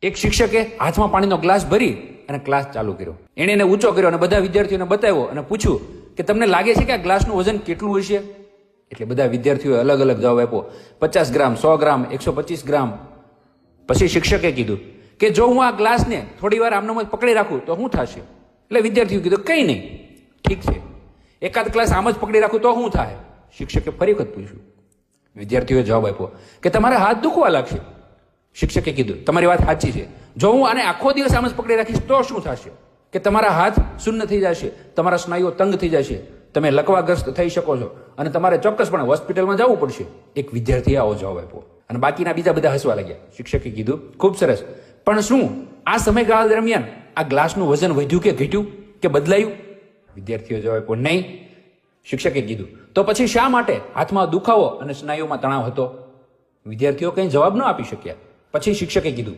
એક શિક્ષકે હાથમાં પાણીનો ગ્લાસ ભરી અને ક્લાસ ચાલુ કર્યો. એણે એને ઊંચો કર્યો અને બધા વિદ્યાર્થીઓને બતાવ્યો અને પૂછ્યું કે તમને લાગે છે કે આ ગ્લાસનું વજન કેટલું હશે? એટલે બધા વિદ્યાર્થીઓએ અલગ અલગ જવાબ આપ્યો. 50 ગ્રામ, 100 ગ્રામ, 125 ગ્રામ. પછી શિક્ષકે કીધું કે જો હું આ ગ્લાસને થોડી વાર આમનામ જ પકડી રાખું તો શું થશે? એટલે વિદ્યાર્થીઓ કીધું કંઈ નહીં. ઠીક છે, એકાદ ગ્લાસ આમ જ પકડી રાખું તો શું થાય? શિક્ષકે ફરી વખત પૂછ્યું. વિદ્યાર્થીઓએ જવાબ આપ્યો કે તમારા હાથ દુખવા લાગશે. શિક્ષકે કીધું તમારી વાત સાચી છે, જો હું આને આખો દિવસ આમ જ પકડી રાખીશ તો શું થશે? કે તમારા હાથ શૂન્ય થઈ જશે, તમારા સ્નાયુઓ તંગ થઈ જશે, તમે લકવાગ્રસ્ત થઈ શકો છો અને તમારે ચોક્કસપણે હોસ્પિટલમાં જવું પડશે. એક વિદ્યાર્થીએ આવો જવાબ આપ્યો અને બાકીના બીજા બધા હસવા લાગ્યા. શિક્ષકે કીધું ખૂબ સરસ, પણ શું આ સમયગાળા દરમિયાન આ ગ્લાસનું વજન વધ્યું કે ઘટ્યું કે બદલાયું? વિદ્યાર્થીઓ જવાબ આપ્યો નહીં. શિક્ષકે કીધું તો પછી શા માટે હાથમાં દુખાવો અને સ્નાયુમાં તણાવ હતો? વિદ્યાર્થીઓ કંઈ જવાબ ન આપી શક્યા. પછી શિક્ષકે કીધું